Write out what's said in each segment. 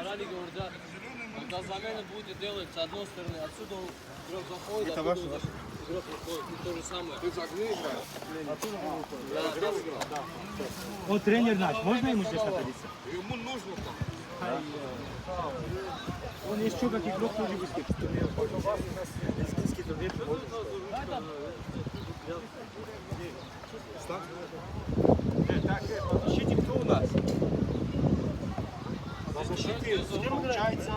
вратаря говорят, когда замена будет делать с одной стороны, отсюда игрок заходит, Это оттуда ваш? игрок выходит. И то же самое. Ты за огни играешь? Да. Вот тренер наш, можно ему здесь находиться? Ему нужно там. Он еще как игрок тоже выступит. Так, защитник кто у нас? Защитник, получается.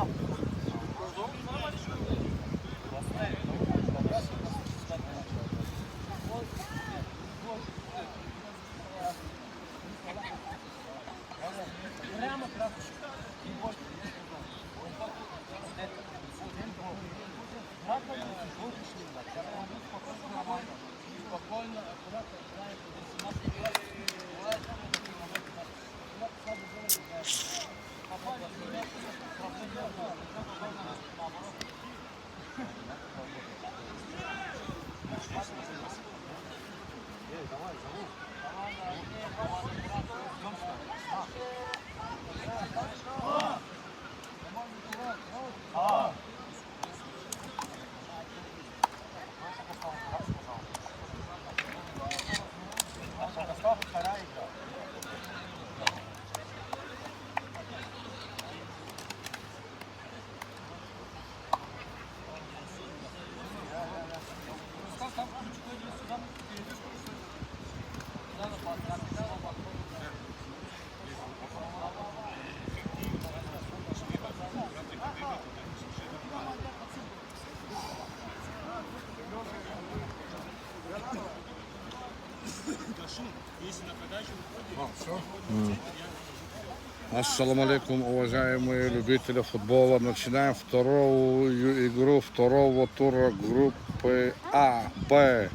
Ассаламу алейкум, уважаемые любители футбола. Начинаем вторую игру второго тура группы А, Б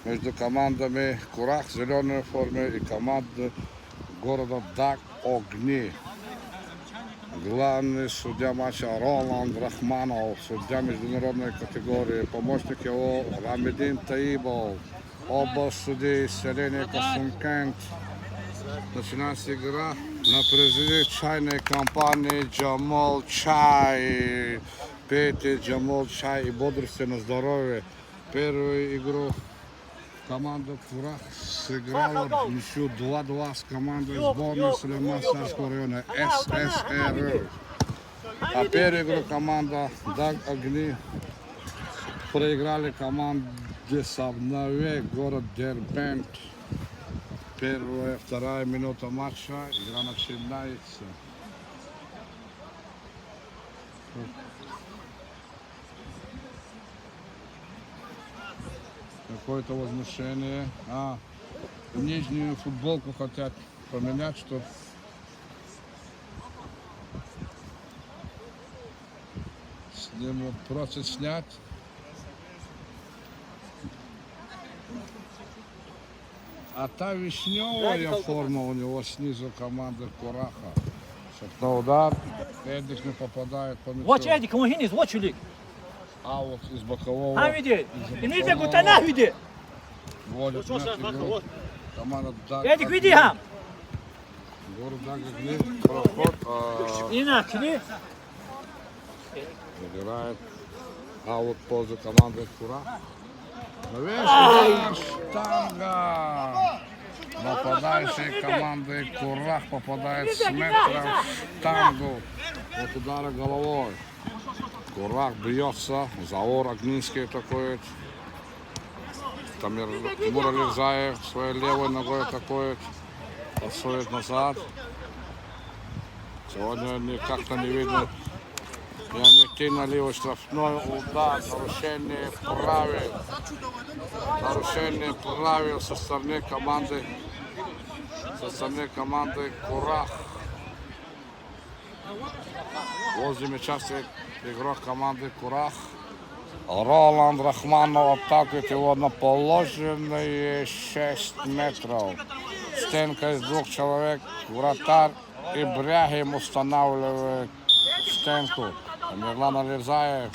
между командами Курах в зеленой форме и командой города Даг Огни. Главный судья матча Роланд Рахманов, судья международной категории, помощник его Рамидин Таибов, оба судьи Селения Касумкент. Начинается игра на призыве чайной компании Джамал Чай. Пейте Джамал Чай и бодрости на здоровье. Первую игру команда Курах сыграла в ничью 2-2 с командой сборной Сулейман-Сарского района ССР. А первую игру команда Даг Огни проиграли команде Савнаве, город Дербент. Первая, вторая минута матча, игра начинается. Какое-то возмущение. Нижнюю футболку хотят поменять, что просят снять. А та вишневая форма у него снизу команды Кураха. На удар. Эдик не попадает по мячу. Вот Эдик, Мухинис, вот чулик. А вот из бокового. Хамиди, имейте гутана види. Вводит мяч игру. Команда Даг Эдик, Огни. види хам. Город Даг Огни. Проход. Иначе. Играет. А вот пользу команды Курах. Навешивает штанга. Нападающий команды Курах попадает с метра в штангу от удара головой. Курах бьется, Заор Огнинский такой. Тимур Алирзаев своей левой ногой такой. Пасует назад. Сегодня как-то не видно. Яметин левый штрафной удар, нарушение правил со стороны команды Курах. Возле мяча стоит игрок команды Курах. Роланд Рахманов атакует его на положенные 6 метров. Стенка из 2 человек, вратарь Ибрагим устанавливает стенку. Амирлан Алирзаев.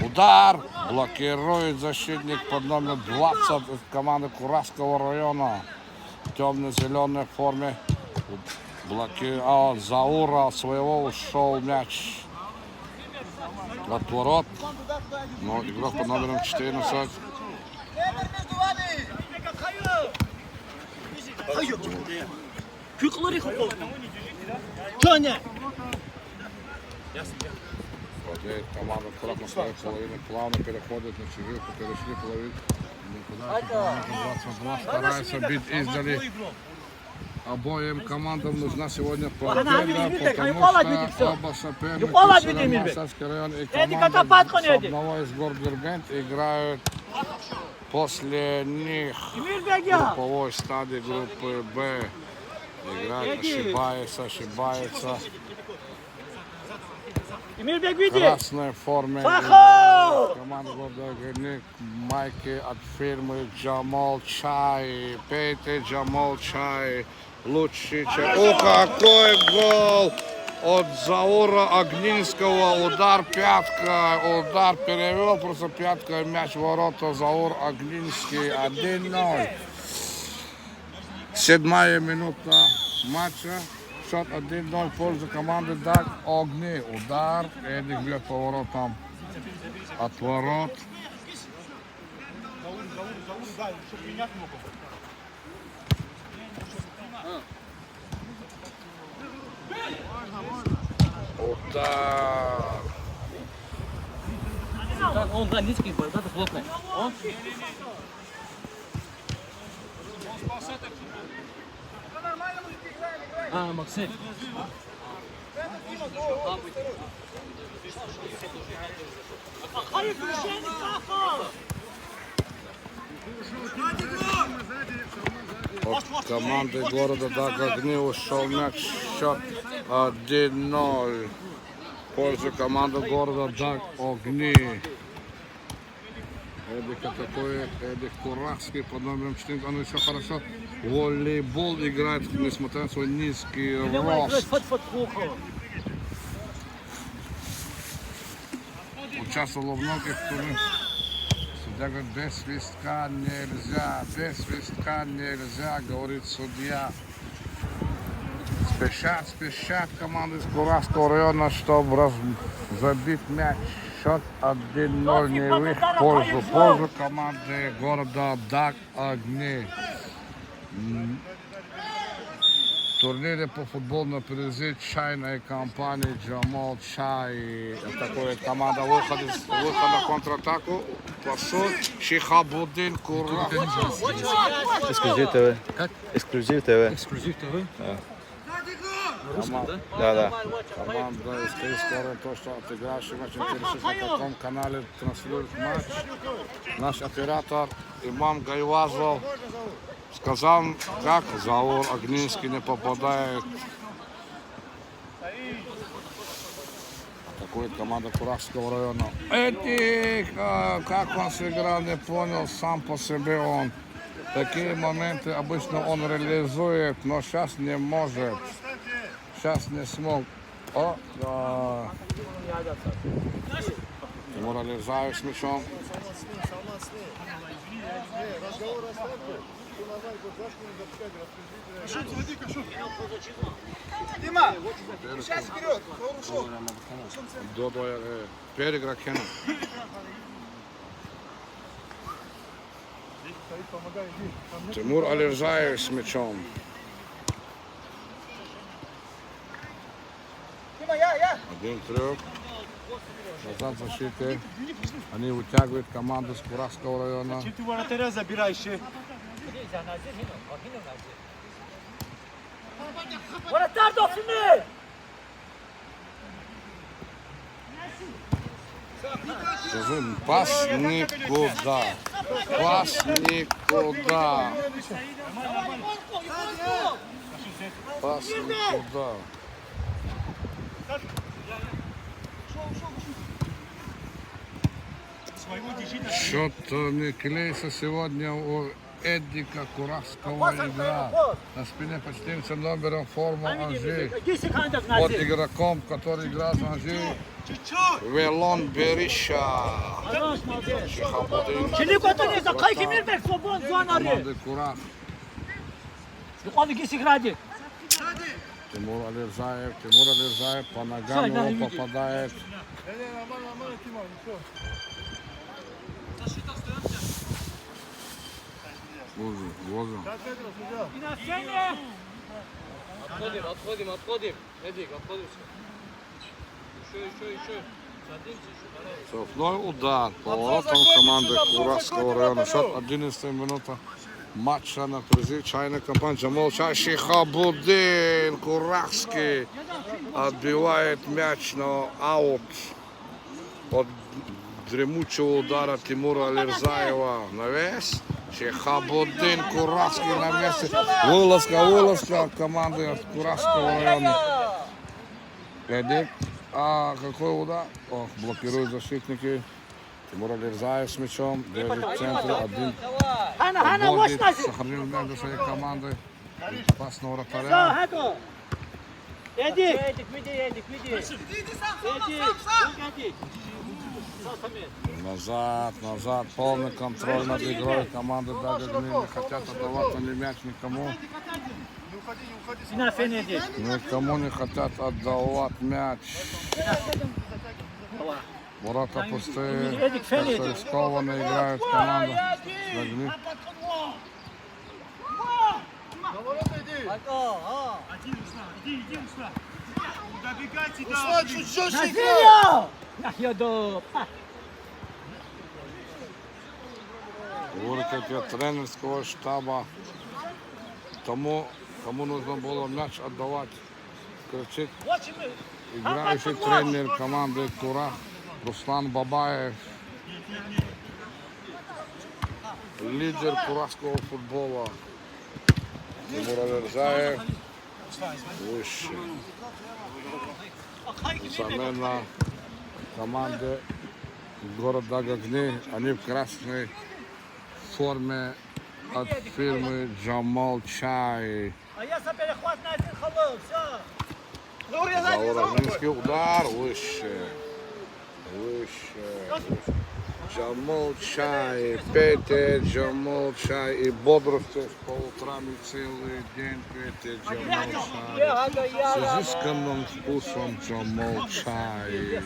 Удар. Блокирует защитник под номер 20 из команды Курахского района. В темно-зеленой форме. От Заура своего ушел мяч от ворот. Но игрок под номером 14. Владеет команда аккуратно своей половины, плавно переходит на чужих, перешли половину. Никуда, 22, старается бить издали. Обоим командам нужна сегодня победа, потому что оба соперника, Североморский район и команда с одного из города Дербент, играют после них в групповой стадии группы Б. Играет, ошибается. В красной форме команда города Герник, майки от фирмы Джамал Чай. Пейте Джамал Чай. Лучший чай. О, какой гол от Заура Огнинского. Удар пяткой. Удар перевел просто пяткой мяч в ворота. Заур Огнинский 1-0. 7-я минута матча. Счет 1-0 в пользу команды Даг Огни. Удар. Эдик бьет поворотом от ворот. Удар. Он бандитский был, это плотный. Он? А, Максим. От команды города Даг Огни ушел мяч. Счет 1-0 в пользу команды города Даг Огни. Эдик атакует, Эдик Курахский под номером 14. Он еще хорошо волейбол играет, несмотря на свой низкий рост. Участвовал в многих турнирах. Судья говорит, без свистка нельзя, говорит судья. Спешат команды из Куравского района, чтобы забить мяч. Счет 1-0 не в их пользу команды города Даг Огни. В турнире по футболу принадлежит чайной компании Джамал Чай. Атакует команда выход на контратаку. Пасут Шихабудин Курах. Эксклюзив ТВ. Как? Эксклюзив ТВ. Эксклюзив ТВ? Команда, Да. команда из Киевского, то, что отыгравший матч интересует, на каком канале транслирует матч. Наш оператор Имам Гайвазов сказал, как Заур Огнинский не попадает. Атакует команда Курахского района. Эдик, как он сыграл, не понял, сам по себе он. Такие моменты обычно он реализует, но сейчас не может. Сейчас не смог. О, да. Тимур Алирзаев с мячом. Дима, сейчас вперед, ушел. Переграк Хена. Тимур Алирзаев с мячом. Один трек. Назад защиты. Они вытягивают команду с Куравского района. Ты вратаря забираешь. Вратарь допустим! Пас никуда. Пас никуда. Пас никуда. Счет не клеится сегодня у Эдика Куравского игра. На спине почтенца номером форма Анжи. Под игроком, который играл за Анжи, Велон Бериша. Команды Курав. Тимур Алирзаев по ногам его попадает. Возу. Отходим. Эдик, отходимся. Еще. Садимся еще. Штрафной удар по воротам команды Куравского района. Счет 11 минута матча на призе чайной компании Джамал Чай. Шихабуддин Куравский отбивает мяч на аут от дремучего удара Тимура Алирзаева. Навес. Шихабуддин Куравский на месте. Вылазка команды от Куравского района. Эдик. А какой удар? Ох, блокируют защитники. Тимур Алирзаев с мячом. Держит в центре. Один подводит. Сохранил мяч для своей команды. Опасного вратаря. Эдик, Назад. Полный контроль над игрой. Команды Дагагни не хотят отдавать они мяч никому. Никому не хотят отдавать мяч. Ворота пустые. Рискованно играет команда Дагагни. Говорите от тренерского штаба. Тому, кому нужно было мяч отдавать, кричит играющий тренер команды Курах Руслан Бабаев. Лидер курахского футбола. Тимур Алирзаев. Выше. Замена команды города Дагагни. Они в красной форме от фирмы Джамал Чай. Зауровнинский удар. Выше. Джамал Чай. Пейте Джамал Чай. И бодрствует по утрам и целый день. Пейте Джамал Чай. С изысканным вкусом Джамал Чай.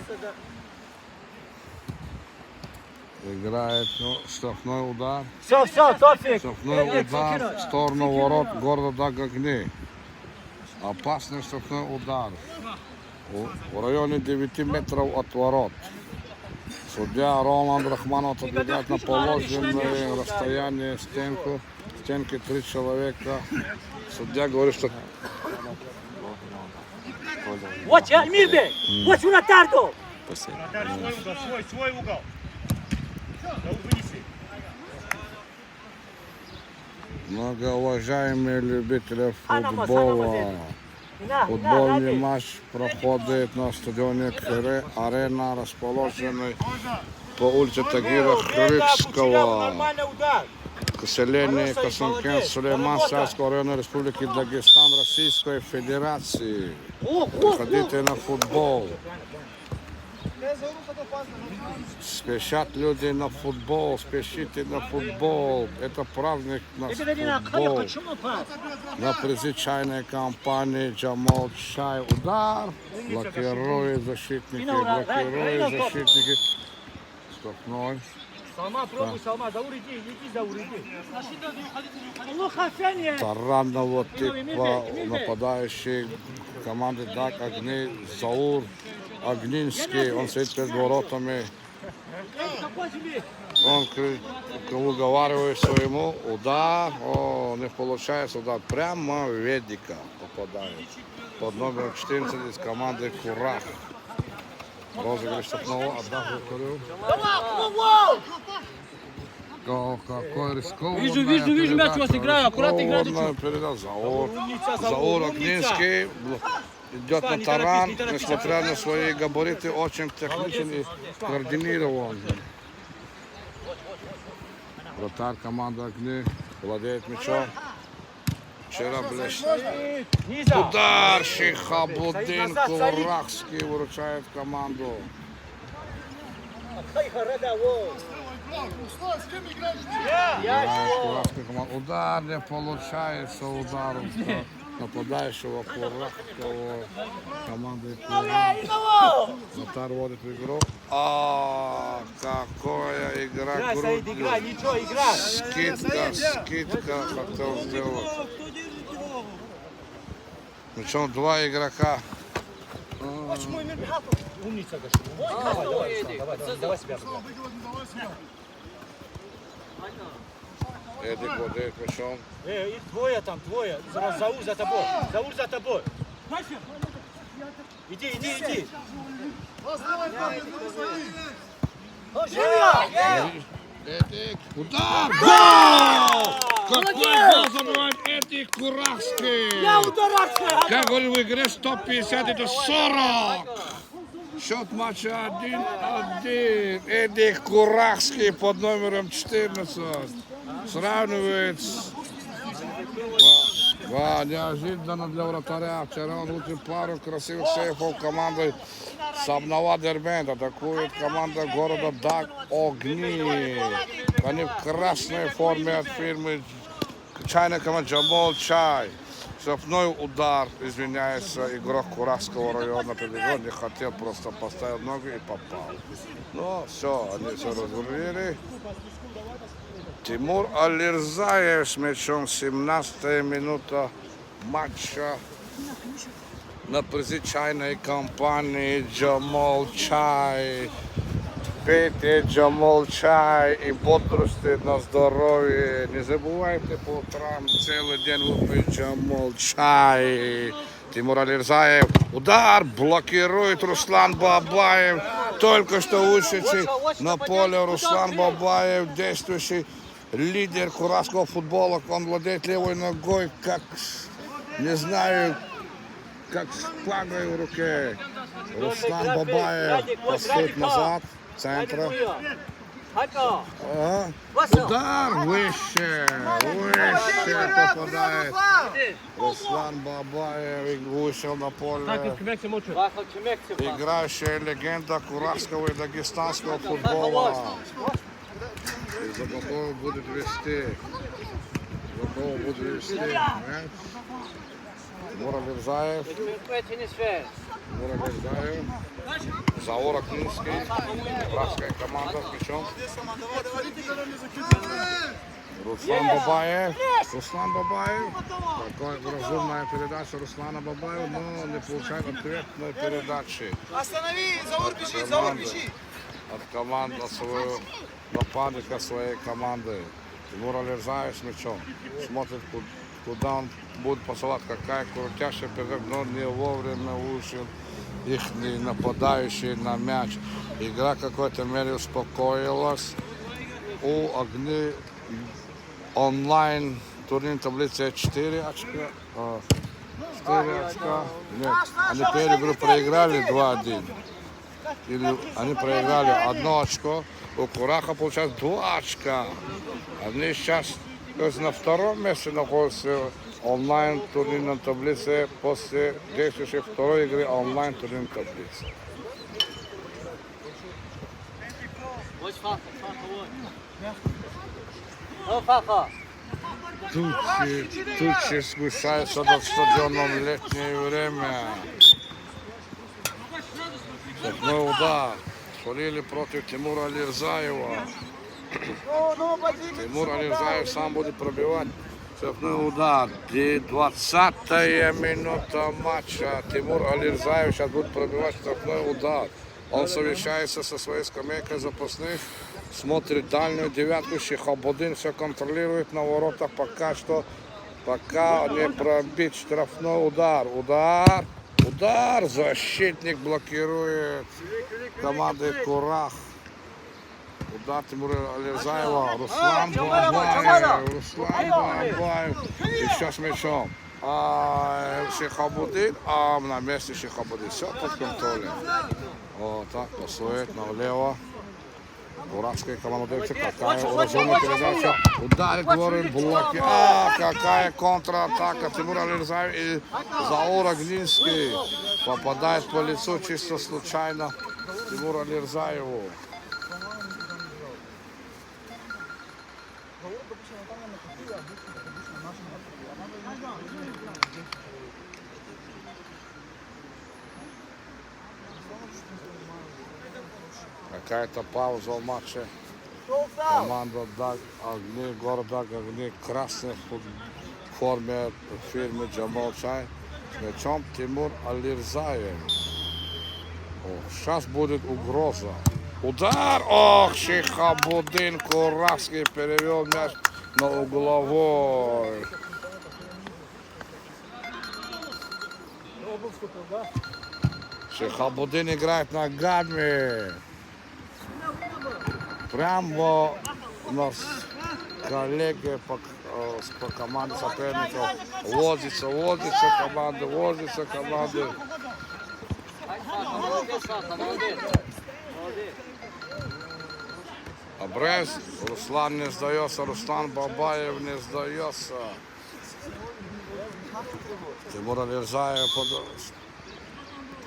Играет штрафной удар. Все, Тофик. Штрафной удар в сторону ворот города Дагагни. Опасный штрафной удар. В районе 9 метров от ворот. Судья Роман Рахманов отодвигает на положенное расстояние стенку. Стенки 3 человека. Судья говорит, что... Вот, Мирбей! Вот вратарду! Свой угол. Многоуважаемые любители футбола. Футбольный матч проходит на стадионе Арена, расположенный по улице Тагира Хрыкского. Поселение Касымкен, Сулейман, Сарского района Республики Дагестан, Российской Федерации. Приходите на футбол. Спешат люди на футбол, спешите на футбол. Это праздник на футбол. На призе чайной компании Джамал Чай. Удар. Блокируют защитники. Штрафной. Салма, пробуй, Салма, зауреди, зауреди. Таранного типа нападающий команды Дагагни Заур Агнинский. Он сидит перед воротами. Он уговаривает своему. Удар. О, не получается удар. Прямо в Ведика попадает. Под номером 14 из команды Курах. Розыгрыш штрафного. Отдав Курю. Какой рискованный. Вижу, мяч у вас играю. Аккуратно играйте. Заур Агнинский идет на таран, несмотря на свои габариты, очень техничен и координирован. Вратарь команды Агни владеет мячом. Вчера блестит. Удар Шихабуддин Курахский выручает команду. Удар не получается, удар нападающего Курахского команды Курах. Затар вводит в игру. А, какая игра Играй, Саид, грудью. играй, ничего, играй. Скидка хотел сделать. Причем два игрока. Умница, Гаша. Давай себя. Эдик владеет мячом. Их двое там, двое. Заур за тобой. Заур за тобой. Иди. Эдик, удар! Гол! Какой гол забивает Эдик Курахский! Как говорил в игре 150, это 40! Счет матча 1-1. Эдик Курахский под номером 14 сравнивает. Неожиданно для вратаря. Вчера он лучше пару красивых сейфов командой Сабнава Дербент. Атакует команда города Даг Огни. Они в красной форме от фирмы чайная команда Джамол Чай. Штрафной удар, извиняется, игрок Курахского района Пелегон не хотел, просто поставил ногу и попал. Ну, все, они все разрулили. Тимур Алирзаев с мячом, 17-я минута матча на призе чайной компании Джамол Чай. Пейте Джамол Чай и бодрости на здоровье. Не забывайте по утрам целый день выпить Джамол Чай. Тимур Алирзаев. Удар блокирует Руслан Бабаев. Только что вышедший на поле Руслан Бабаев, действующий лидер курахского футбола. Он владеет левой ногой, как, не знаю, как шпагой в руке. Руслан Бабаев пасует назад. Центра. Удар выше попадает. Руслан Бабаев вышел на поле. Играющая легенда курахского и дагестанского футбола. И за какого будет вести. Тимур Алирзаев. Заур Акнинский, курахская команда с мячом. Руслан Бабаев. Такая разумная передача Руслана Бабаева, но не получает ответной передачи. Останови, Заур, бежи, Заур, бежи. От команды своего нападника своей команды. Тимур Алирзаев с мячом. Смотрит, куда он будет посылать, какая крутящая передача, но не вовремя вышел их нападающие на мяч. Игра в какой-то мере успокоилась. У Огни онлайн турнир таблицы 4 очка. 4 очка. Нет, они первую игру проиграли 2-1. Или они проиграли 1 очко. У Кураха получается 2 очка. Они сейчас, то есть, на втором месте находятся онлайн турнирной таблице после действующей второй игры онлайн турнирной таблицы. Тучи сгущаются над стадионом в летнее время. Штрафной удар. Шалили против Тимура Алирзаева. Тимур Алирзаев сам будет пробивать. Штрафной удар. 20-я минута матча. Тимур Алирзаев сейчас будет пробивать штрафной удар. Он совещается со своей скамейкой запасных. Смотрит дальнюю девятку. Шихабудин все контролирует на воротах. Пока не пробит штрафной удар. Удар. Защитник блокирует команды Курах. Удар Тимура Алирзаева. Руслан Бабаев. Еще с мячом. Шихабудин. На месте Шихабудин. Все под контролем. Вот так, пасует налево. Курахская команда. Какая уразумная передача. Ударит воры блоки. Какая контратака. Тимур Алирзаев и Заур Агнинский попадает по лицу чисто случайно Тимуру Алирзаеву. какая-то пауза в матче. Команда Даг Огни, город Даг Огни, красный в форме фирмы Джамал Чай. С мячом Тимур Алирзаев. Сейчас будет угроза. Удар! Ох, Шихабудин Куравский перевел мяч на угловой. Шихабудин играет ногами. Прямо на коллеги по команде соперников. Возится команда, возится команда. Молодець, Саша, молодець. Обрез, Руслан не сдается, Руслан Бабаев не сдается. Тимур Алирзаев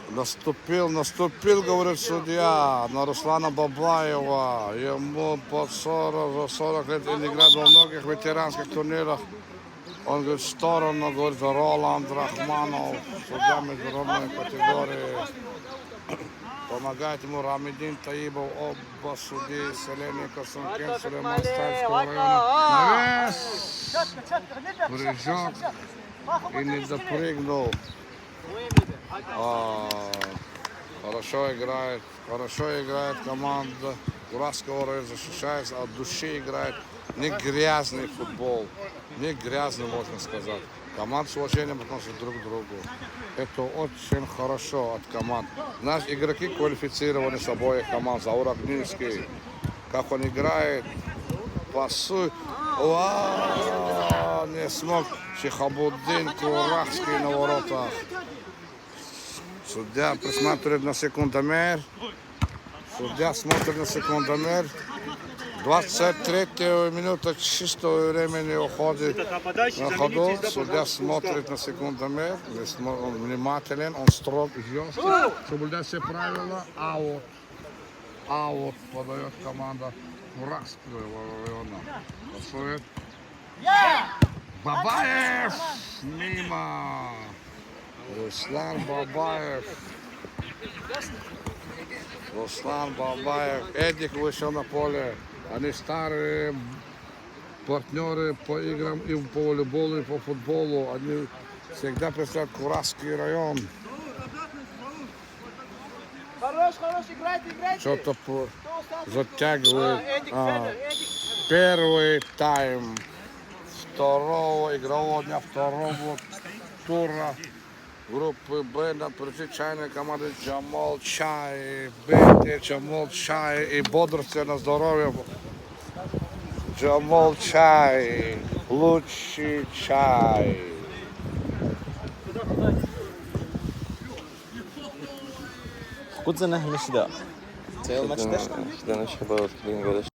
наступил, говорит судья, на Руслана Бабаева. Ему под 40 лет, он играет во многих ветеранских турнирах. Он говорит, в сторону, говорит, Роланд Рахманов, судья международной категории. Помогает ему Рамидин Таибов, оба судьи, Селения Константин, Сулейман Стальского района. Навес, прыжок и не допрыгнул. Хорошо играет команда Куравского района, защищается, от души играет. Не грязный футбол, не грязный, можно сказать. Команд с уважением относятся друг к другу. Это очень хорошо от команд. Наши игроки квалифицированы с обоих команд. Заур Огнинский, как он играет, пасует. Не смог Шихабудин Куравский на воротах. Судья присматривает на секундомер. Судья смотрит на секундомер. 23 минута чистого времени уходит на ходу. Судья смотрит на секундомер. Он внимателен, он строг, жестко. Соблюдает все правила. Аут подает команда Куравского района. Пасует. Бабаев! Мимо! Руслан Бабаев. Эдик вышел на поле. Они старые партнеры по играм и по волейболу, и по футболу. Они всегда представляют Куравский район. Хорош, играйте. Что-то затягивает. Первый тайм второго игрового дня, второго тура группы Б на чайной команды Джамал Чай. Бейте Джамал Чай и бодрости на здоровье. Джамал Чай, лучший чай. Kudze ne, ne şida. Це матч теж? Şida ne şida,